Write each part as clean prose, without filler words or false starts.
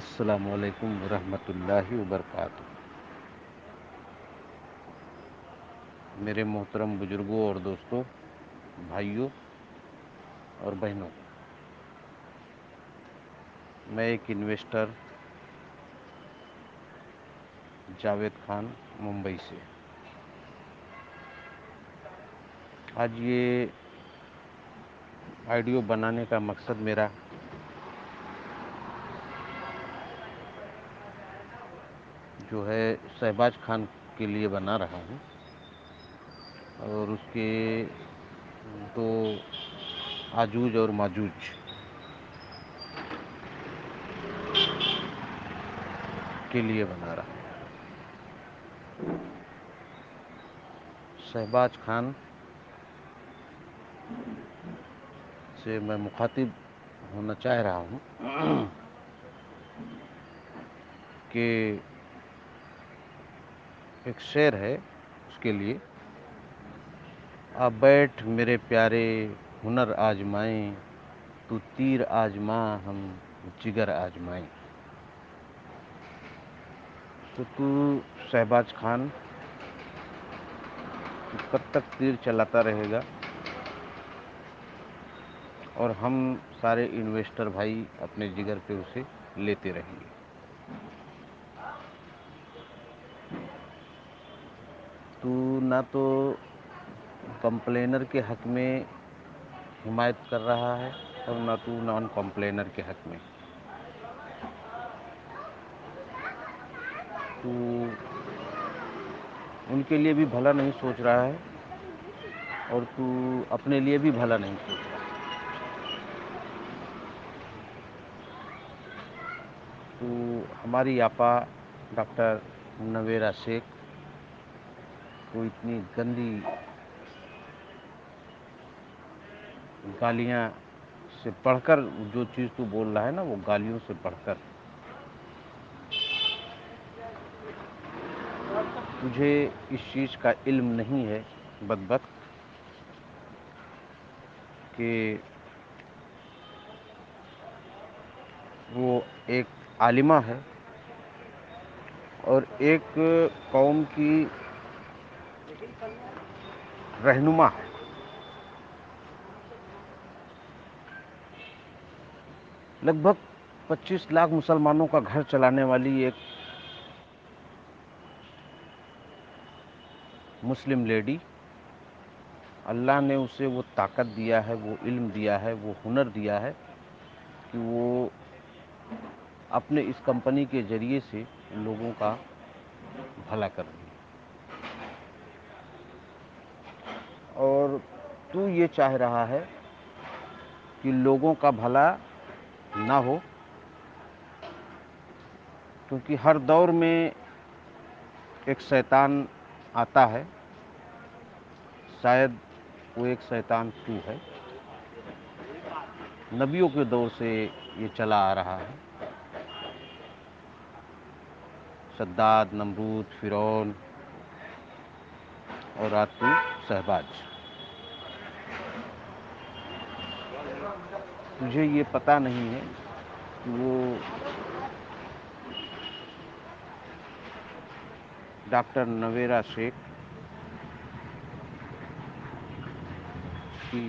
अस्सलामुअलैकुम वरहमतुल्लाहि वबरकातुहू। मेरे मोहतरम बुजुर्गों और दोस्तों, भाइयों और बहनों, मैं एक इन्वेस्टर जावेद खान मुंबई से आज ये वीडियो बनाने का मकसद मेरा जो है शहबाज खान के लिए बना रहा हूँ और उसके दो आजूज और माजूज के लिए बना रहा हूँ। शहबाज खान से मैं मुखातिब होना चाह रहा हूँ कि एक शेर है उसके लिए। आप बैठ मेरे प्यारे हुनर आजमाएं, तू तीर आजमा हम जिगर आजमाएं। तो तू शहबाज खान कब तक तीर चलाता रहेगा और हम सारे इन्वेस्टर भाई अपने जिगर पे उसे लेते रहेंगे। तू ना तो कंप्लेनर के हक में हिमायत कर रहा है और ना तू नॉन कंप्लेनर के हक में। तू उनके लिए भी भला नहीं सोच रहा है और तू अपने लिए भी भला नहीं सोच रहा। तू हमारी आपा डॉक्टर नवेरा शेख को इतनी गंदी गालियाँ से पढ़कर जो चीज़ तू बोल रहा है ना, वो गालियों से पढ़कर तुझे इस चीज़ का इल्म नहीं है बदबख्त कि वो एक आलिमा है और एक कौम की रहनुमा है। लगभग 25 लाख मुसलमानों का घर चलाने वाली एक मुस्लिम लेडी, अल्लाह ने उसे वो ताकत दिया है, वो इल्म दिया है, वो हुनर दिया है कि वो अपने इस कंपनी के ज़रिए से लोगों का भला कर रही है। और तू ये चाह रहा है कि लोगों का भला ना हो, क्योंकि हर दौर में एक शैतान आता है। शायद वो एक शैतान तू है। नबियों के दौर से ये चला आ रहा है। सद्दाद, नमरूद, फिरौन और आज तू शहबाज। तुझे ये पता नहीं है कि वो डॉक्टर नवेरा शेख की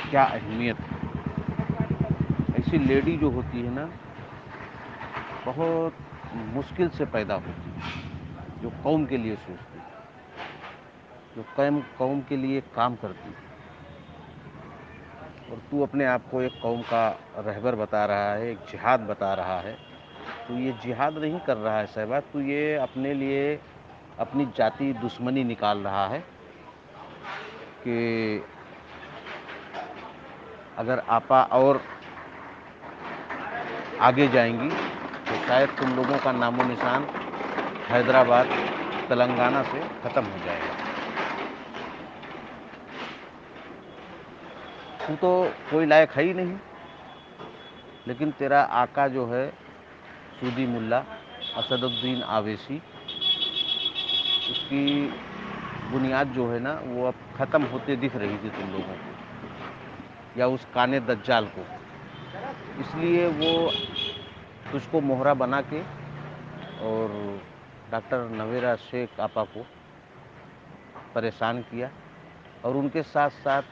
क्या अहमियत है। ऐसी लेडी जो होती है ना, बहुत मुश्किल से पैदा होती है, जो कौम के लिए सोचती है, जो कौम के लिए काम करती है। और तू अपने आप को एक कौम का रहबर बता रहा है, एक जिहाद बता रहा है। तू ये जिहाद नहीं कर रहा है शहबाज, तू ये अपने लिए अपनी जाति दुश्मनी निकाल रहा है कि अगर आपा और आगे जाएंगी तो शायद तुम लोगों का नामो निशान हैदराबाद, तेलंगाना से ख़त्म हो जाएगा। तू तो कोई लायक है ही नहीं, लेकिन तेरा आका जो है सूदी मुल्ला असदुद्दीन आवेसी, उसकी बुनियाद जो है ना वो अब ख़त्म होते दिख रही थी तुम लोगों को, या उस काने दज्जाल को। इसलिए वो तुझको मोहरा बना के और डॉक्टर नवेरा शेख आपा को परेशान किया, और उनके साथ साथ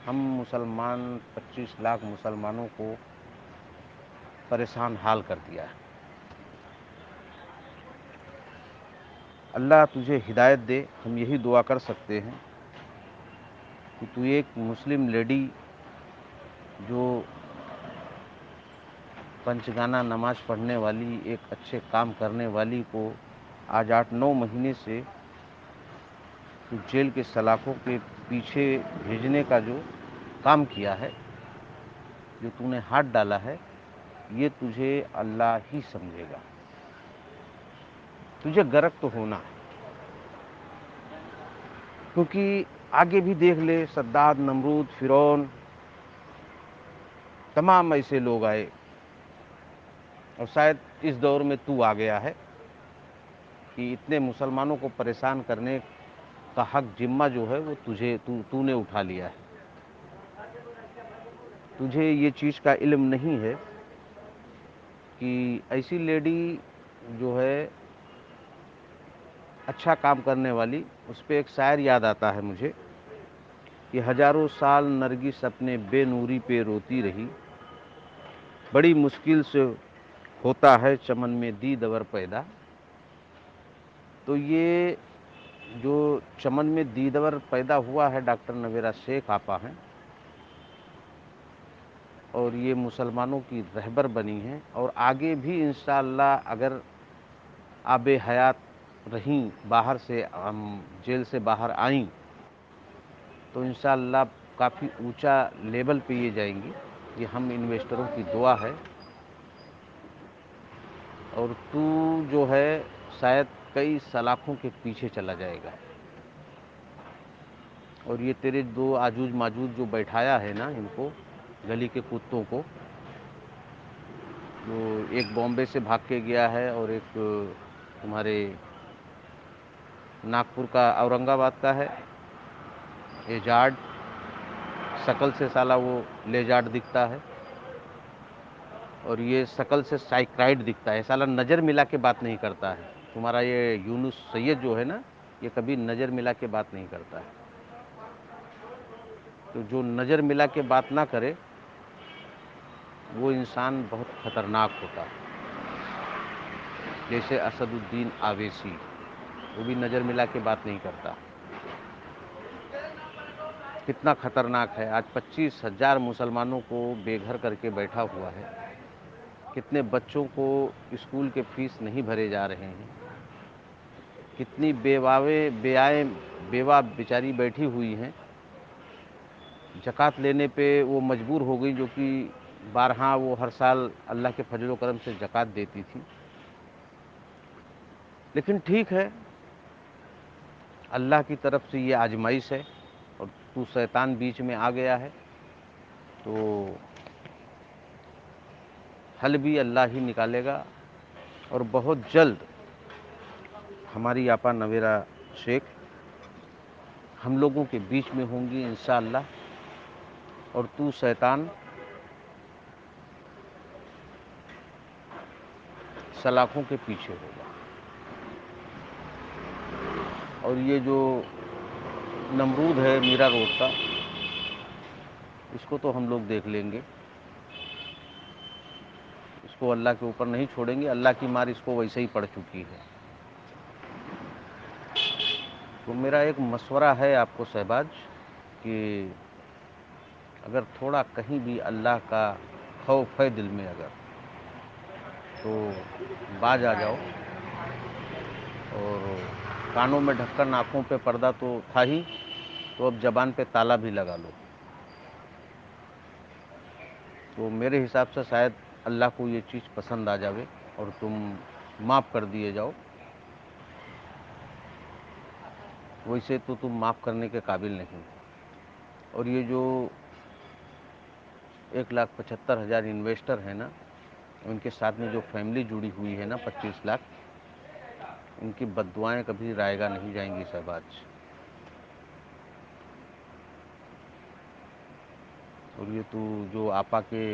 हम मुसलमान 25 लाख मुसलमानों को परेशान हाल कर दिया है। अल्लाह तुझे हिदायत दे, हम यही दुआ कर सकते हैं कि तू एक मुस्लिम लेडी जो पंचगाना नमाज पढ़ने वाली, एक अच्छे काम करने वाली को आज 8-9 महीने से तू जेल के सलाखों के पीछे भेजने का जो काम किया है, जो तूने हाथ डाला है, ये तुझे अल्लाह ही समझेगा। तुझे गर्क तो होना है, क्योंकि आगे भी देख ले, सद्दाद, नमरूद, फिरौन, तमाम ऐसे लोग आए, और शायद इस दौर में तू आ गया है कि इतने मुसलमानों को परेशान करने का हक, जिम्मा जो है वो तूने उठा लिया है। तुझे ये चीज़ का इल्म नहीं है कि ऐसी लेडी जो है अच्छा काम करने वाली, उस पर एक शायर याद आता है मुझे कि हजारों साल नरगिस अपने बेनूरी पे रोती रही, बड़ी मुश्किल से होता है चमन में दीदवर पैदा। तो ये जो चमन में दीदवर पैदा हुआ है, डॉक्टर नवेरा शेख आपा हैं, और ये मुसलमानों की रहबर बनी हैं, और आगे भी इंशाअल्लाह अगर आबे हयात रहीं, बाहर से जेल से बाहर आईं, तो इंशाअल्लाह काफ़ी ऊंचा लेवल पे ये जाएंगी। ये हम इन्वेस्टरों की दुआ है। और तू जो है शायद कई सलाखों के पीछे चला जाएगा, और ये तेरे दो आजूज माजूज जो बैठाया है ना, इनको गली के कुत्तों को, जो एक बॉम्बे से भाग के गया है और एक तुम्हारे नागपुर का, औरंगाबाद का है, एजार्ड, शकल से साला वो लेजार्ड दिखता है, और ये शकल से साइक्राइड दिखता है। साला नज़र मिला के बात नहीं करता है। तुम्हारा ये यूनुस सैयद जो है ना, ये कभी नज़र मिला के बात नहीं करता है। तो जो नज़र मिला के बात ना करे वो इंसान बहुत ख़तरनाक होता है। जैसे असदुद्दीन आवेसी, वो भी नज़र मिला के बात नहीं करता। कितना ख़तरनाक है। आज 25,000 मुसलमानों को बेघर करके बैठा हुआ है। कितने बच्चों को स्कूल के फीस नहीं भरे जा रहे हैं। कितनी बेवा बेचारी बैठी हुई हैं, ज़कात लेने पे वो मजबूर हो गई, जो कि बारहा वो हर साल अल्लाह के फजल व करम से ज़कात देती थी। लेकिन ठीक है, अल्लाह की तरफ से ये आजमाइश है, और तू शैतान बीच में आ गया है, तो हल भी अल्लाह ही निकालेगा। और बहुत जल्द हमारी आपा नवेरा शेख हम लोगों के बीच में होंगी इंशाअल्लाह, और तू शैतान सलाखों के पीछे होगा। और ये जो नमरूद है मीरा रोड का, इसको तो हम लोग देख लेंगे, इसको अल्लाह के ऊपर नहीं छोड़ेंगे। अल्लाह की मार इसको वैसे ही पड़ चुकी है। तो मेरा एक मशवरा है आपको शहबाज, कि अगर थोड़ा कहीं भी अल्लाह का खौफ है दिल में अगर, तो बाज आ जाओ। और कानों में ढक्कन, आँखों पे पर्दा तो था ही, तो अब ज़बान पे ताला भी लगा लो। तो मेरे हिसाब से शायद अल्लाह को ये चीज़ पसंद आ जावे और तुम माफ़ कर दिए जाओ। वैसे तो तुम माफ़ करने के काबिल नहीं। और ये जो 1,75,000 इन्वेस्टर हैं ना, उनके साथ में जो फैमिली जुड़ी हुई है ना 25 लाख, इनकी बद्दुआएं कभी रायगा नहीं जाएंगी शहबाज। और ये तो जो आपा के